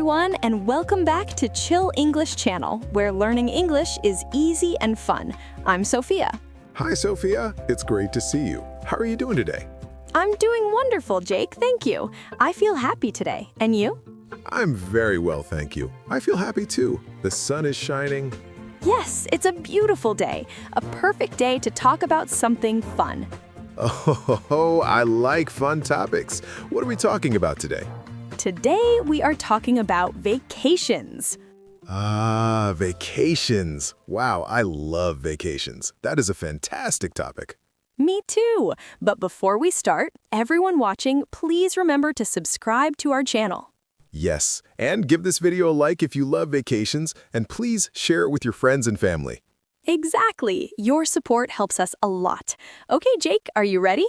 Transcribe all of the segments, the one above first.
everyone, and welcome back to Chill English Channel, where learning English is easy and fun. I'm Sophia. Hi, Sophia. It's great to see you. How are you doing today? I'm doing wonderful, Jake. Thank you. I feel happy today. And you? I'm very well, thank you. I feel happy too. The sun is shining. Yes, it's a beautiful day. A perfect day to talk about something fun. Oh, I like fun topics. What are we talking about today? Today, we are talking about vacations. Vacations. Wow, I love vacations. That is a fantastic topic. Me too. But before we start, everyone watching, please remember to subscribe to our channel. Yes, and give this video a like if you love vacations, and please share it with your friends and family. Exactly. Your support helps us a lot. Okay, Jake, are you ready?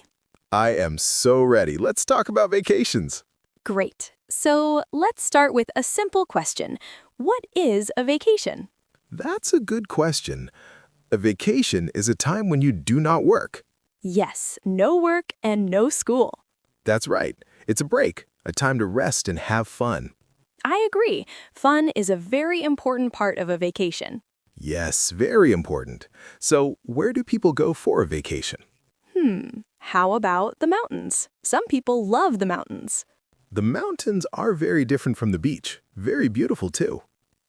I am so ready. Let's talk about vacations. Great. So let's start with a simple question. What is a vacation? That's a good question. A vacation is a time when you do not work. Yes, no work and no school. That's right. It's a break, a time to rest and have fun. I agree. Fun is a very important part of a vacation. Yes, very important. So, where do people go for a vacation? How about the mountains? Some people love the mountains. The mountains are very different from the beach. Very beautiful, too.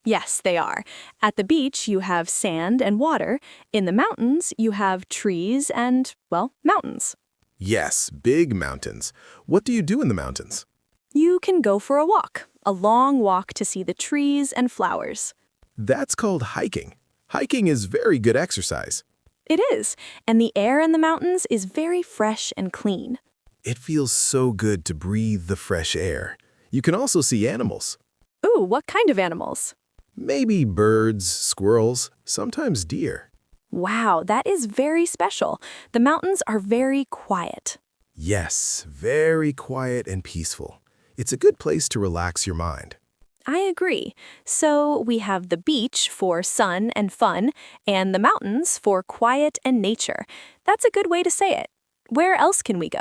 Yes, they are. At the beach, you have sand and water. In the mountains, you have trees and, well, mountains. Yes, big mountains. What do you do in the mountains? You can go for a long walk to see the trees and flowers. That's called hiking. Hiking is very good exercise. It is, and the air in the mountains is very fresh and clean. It feels so good to breathe the fresh air. You can also see animals. Ooh, what kind of animals? Maybe birds, squirrels, sometimes deer. Wow, that is very special. The mountains are very quiet. Yes, very quiet and peaceful. It's a good place to relax your mind. I agree. So we have the beach for sun and fun, and the mountains for quiet and nature. That's a good way to say it. Where else can we go?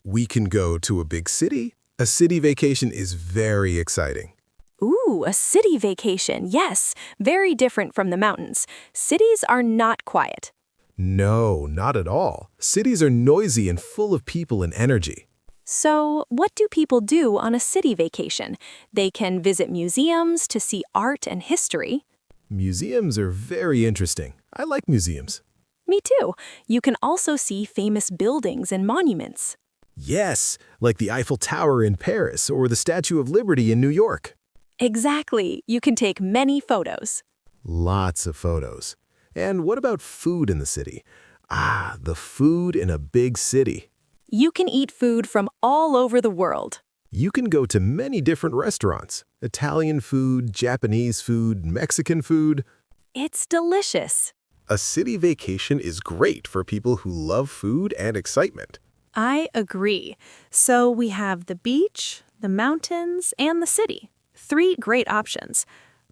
We can go to a big city. A city vacation is very exciting. Ooh, a city vacation. Yes, very different from the mountains. Cities are not quiet. No, not at all. Cities are noisy and full of people and energy. So, what do people do on a city vacation? They can visit museums to see art and history. Museums are very interesting. I like museums. Me too. You can also see famous buildings and monuments. Yes, like the Eiffel Tower in Paris or the Statue of Liberty in New York. Exactly. You can take many photos. Lots of photos. And what about food in the city? The food in a big city. You can eat food from all over the world. You can go to many different restaurants. Italian food, Japanese food, Mexican food. It's delicious. A city vacation is great for people who love food and excitement. I agree. So we have the beach, the mountains, and the city. 3 great options.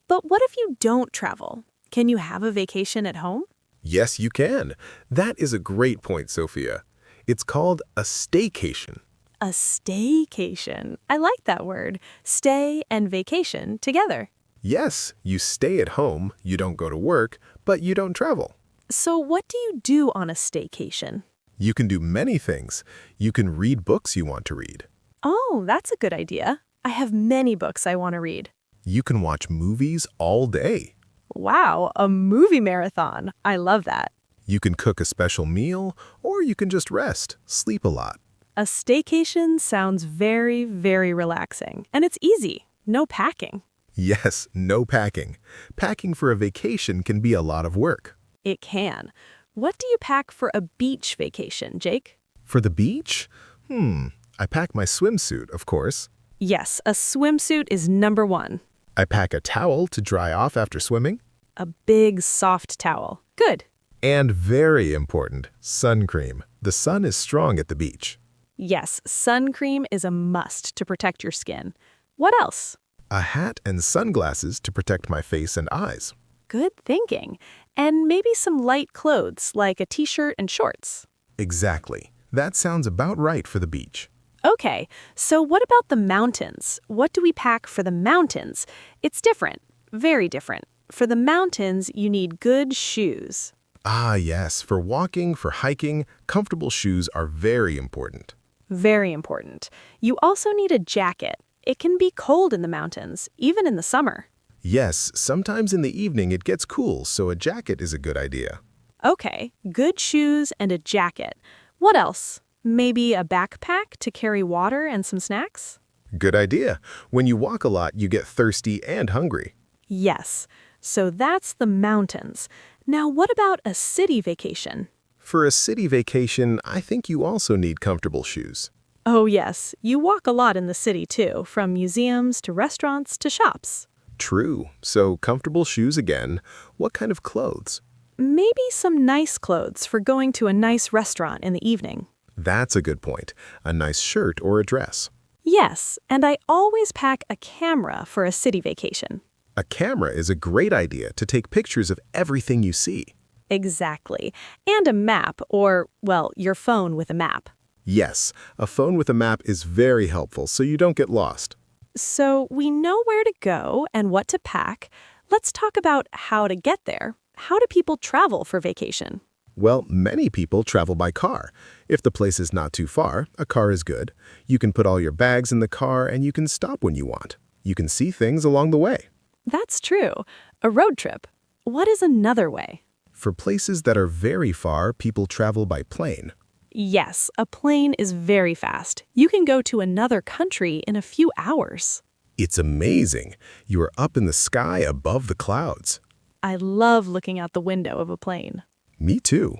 But what if you don't travel? Can you have a vacation at home? Yes, you can. That is a great point, Sophia. It's called a staycation. A staycation. I like that word. Stay and vacation together. Yes, you stay at home, you don't go to work, but you don't travel. So what do you do on a staycation? You can do many things. You can read books you want to read. Oh, that's a good idea. I have many books I want to read. You can watch movies all day. Wow, a movie marathon. I love that. You can cook a special meal, or you can just rest, sleep a lot. A staycation sounds very, very relaxing. And it's easy. No packing. Yes, no packing. Packing for a vacation can be a lot of work. It can. What do you pack for a beach vacation, Jake? For the beach? I pack my swimsuit, of course. Yes, a swimsuit is number 1. I pack a towel to dry off after swimming. A big, soft towel. Good. And very important, sun cream. The sun is strong at the beach. Yes, sun cream is a must to protect your skin. What else? A hat and sunglasses to protect my face and eyes. Good thinking. And maybe some light clothes, like a t-shirt and shorts. Exactly. That sounds about right for the beach. Okay, so what about the mountains? What do we pack for the mountains? It's different, very different. For the mountains, you need good shoes. Ah, yes, for walking, for hiking, comfortable shoes are very important. Very important. You also need a jacket. It can be cold in the mountains, even in the summer. Yes, sometimes in the evening it gets cool, so a jacket is a good idea. Okay, good shoes and a jacket. What else? Maybe a backpack to carry water and some snacks? Good idea. When you walk a lot, you get thirsty and hungry. Yes. So that's the mountains. Now, what about a city vacation? For a city vacation, I think you also need comfortable shoes. Oh, yes. You walk a lot in the city, too, from museums to restaurants to shops. True. So comfortable shoes again. What kind of clothes? Maybe some nice clothes for going to a nice restaurant in the evening. That's a good point. A nice shirt or a dress. Yes, and I always pack a camera for a city vacation. A camera is a great idea to take pictures of everything you see. Exactly. And a map, or, well, your phone with a map. Yes, a phone with a map is very helpful so you don't get lost. So we know where to go and what to pack. Let's talk about how to get there. How do people travel for vacation? Well, many people travel by car. If the place is not too far, a car is good. You can put all your bags in the car and you can stop when you want. You can see things along the way. That's true. A road trip. What is another way? For places that are very far, people travel by plane. Yes, a plane is very fast. You can go to another country in a few hours. It's amazing. You are up in the sky above the clouds. I love looking out the window of a plane. Me too.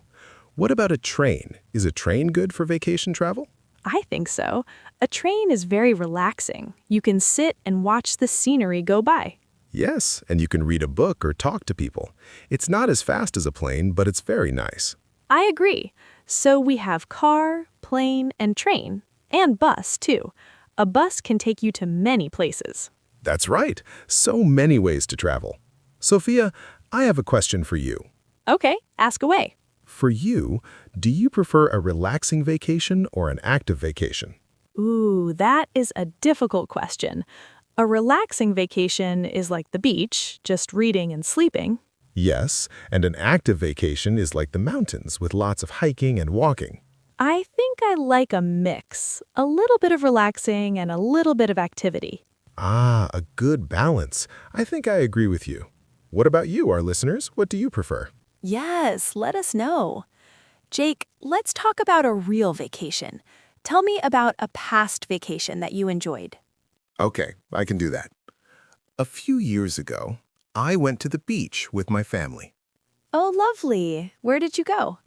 What about a train? Is a train good for vacation travel? I think so. A train is very relaxing. You can sit and watch the scenery go by. Yes, and you can read a book or talk to people. It's not as fast as a plane, but it's very nice. I agree. So we have car, plane, and train. And bus, too. A bus can take you to many places. That's right. So many ways to travel. Sophia, I have a question for you. Okay, ask away. For you, do you prefer a relaxing vacation or an active vacation? Ooh, that is a difficult question. A relaxing vacation is like the beach, just reading and sleeping. Yes, and an active vacation is like the mountains with lots of hiking and walking. I think I like a mix, a little bit of relaxing and a little bit of activity. Ah, a good balance. I think I agree with you. What about you, our listeners? What do you prefer? Yes, let us know. Jake, let's talk about a real vacation. Tell me about a past vacation that you enjoyed. Okay, I can do that. A few years ago, I went to the beach with my family. Oh, lovely. Where did you go?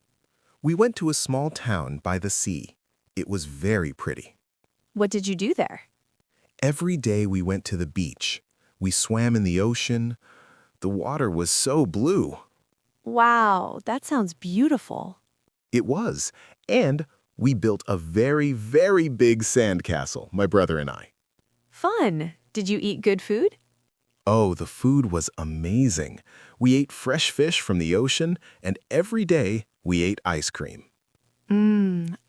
We went to a small town by the sea. It was very pretty. What did you do there? Every day we went to the beach. We swam in the ocean. The water was so blue. Wow, that sounds beautiful. It was. And we built a very, very big sandcastle, my brother and I. Fun. Did you eat good food? Oh, the food was amazing. We ate fresh fish from the ocean, and every day we ate ice cream.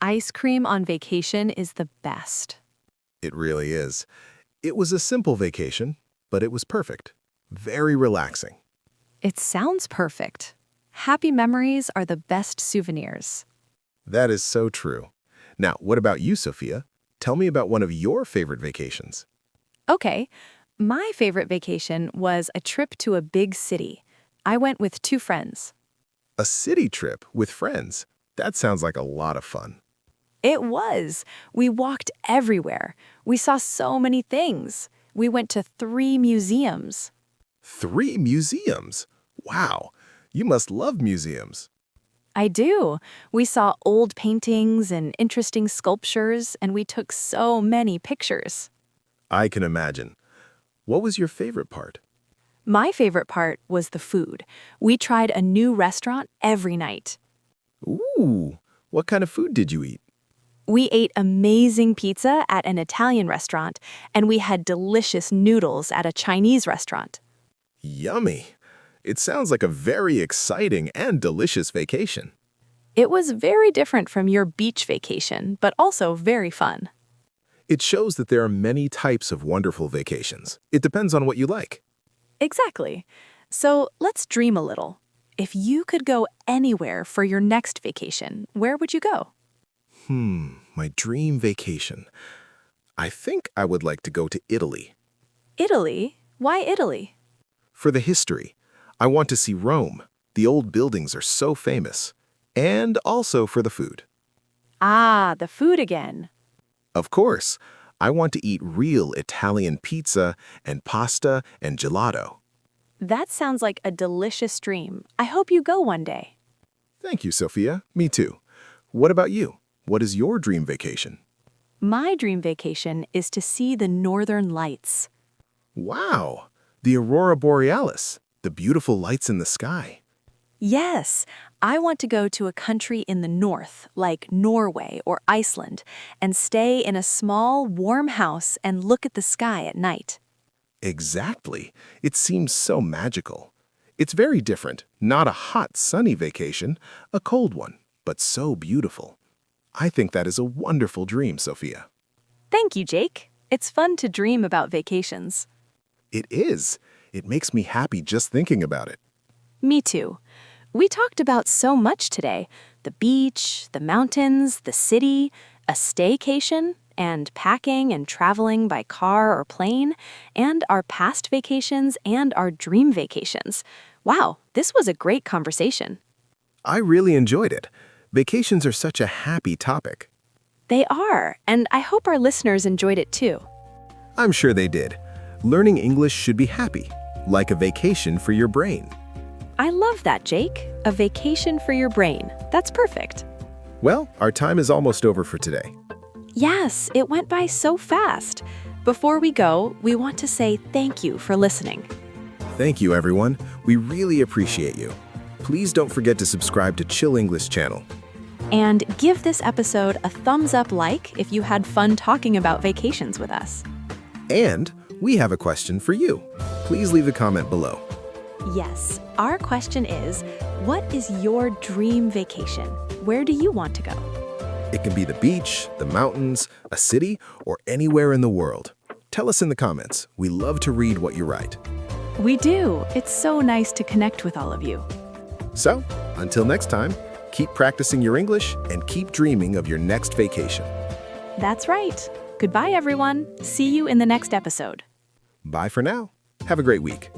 Ice cream on vacation is the best. It really is. It was a simple vacation, but it was perfect. Very relaxing. It sounds perfect. Happy memories are the best souvenirs. That is so true. Now, what about you, Sophia? Tell me about one of your favorite vacations. Okay, my favorite vacation was a trip to a big city. I went with 2 friends. A city trip with friends. That sounds like a lot of fun. It was. We walked everywhere. We saw so many things. We went to 3 museums. 3 museums? Wow, you must love museums. I do. We saw old paintings and interesting sculptures, and we took so many pictures. I can imagine. What was your favorite part? My favorite part was the food. We tried a new restaurant every night. Ooh, what kind of food did you eat? We ate amazing pizza at an Italian restaurant, and we had delicious noodles at a Chinese restaurant. Yummy. It sounds like a very exciting and delicious vacation. It was very different from your beach vacation, but also very fun. It shows that there are many types of wonderful vacations. It depends on what you like. Exactly. So let's dream a little. If you could go anywhere for your next vacation, where would you go? My dream vacation. I think I would like to go to Italy. Italy? Why Italy? For the history. I want to see Rome. The old buildings are so famous. And also for the food. Ah, the food again. Of course, I want to eat real Italian pizza and pasta and gelato. That sounds like a delicious dream. I hope you go one day. Thank you, Sophia. Me too. What about you? What is your dream vacation? My dream vacation is to see the northern lights. Wow! The Aurora Borealis. The beautiful lights in the sky. Yes, I want to go to a country in the north, like Norway or Iceland, and stay in a small, warm house and look at the sky at night. Exactly. It seems so magical. It's very different. Not a hot, sunny vacation, a cold one, but so beautiful. I think that is a wonderful dream, Sophia. Thank you, Jake. It's fun to dream about vacations. It is. It makes me happy just thinking about it. Me too. We talked about so much today. The beach, the mountains, the city, a staycation, and packing and traveling by car or plane, and our past vacations and our dream vacations. Wow, this was a great conversation. I really enjoyed it. Vacations are such a happy topic. They are, and I hope our listeners enjoyed it too. I'm sure they did. Learning English should be happy, like a vacation for your brain. I love that, Jake. A vacation for your brain. That's perfect. Well, our time is almost over for today. Yes, it went by so fast. Before we go, we want to say thank you for listening. Thank you, everyone. We really appreciate you. Please don't forget to subscribe to Chill English channel. And give this episode a thumbs up like if you had fun talking about vacations with us. And we have a question for you. Please leave a comment below. Yes, our question is, what is your dream vacation? Where do you want to go? It can be the beach, the mountains, a city, or anywhere in the world. Tell us in the comments. We love to read what you write. We do. It's so nice to connect with all of you. So, until next time, keep practicing your English and keep dreaming of your next vacation. That's right. Goodbye, everyone. See you in the next episode. Bye for now. Have a great week.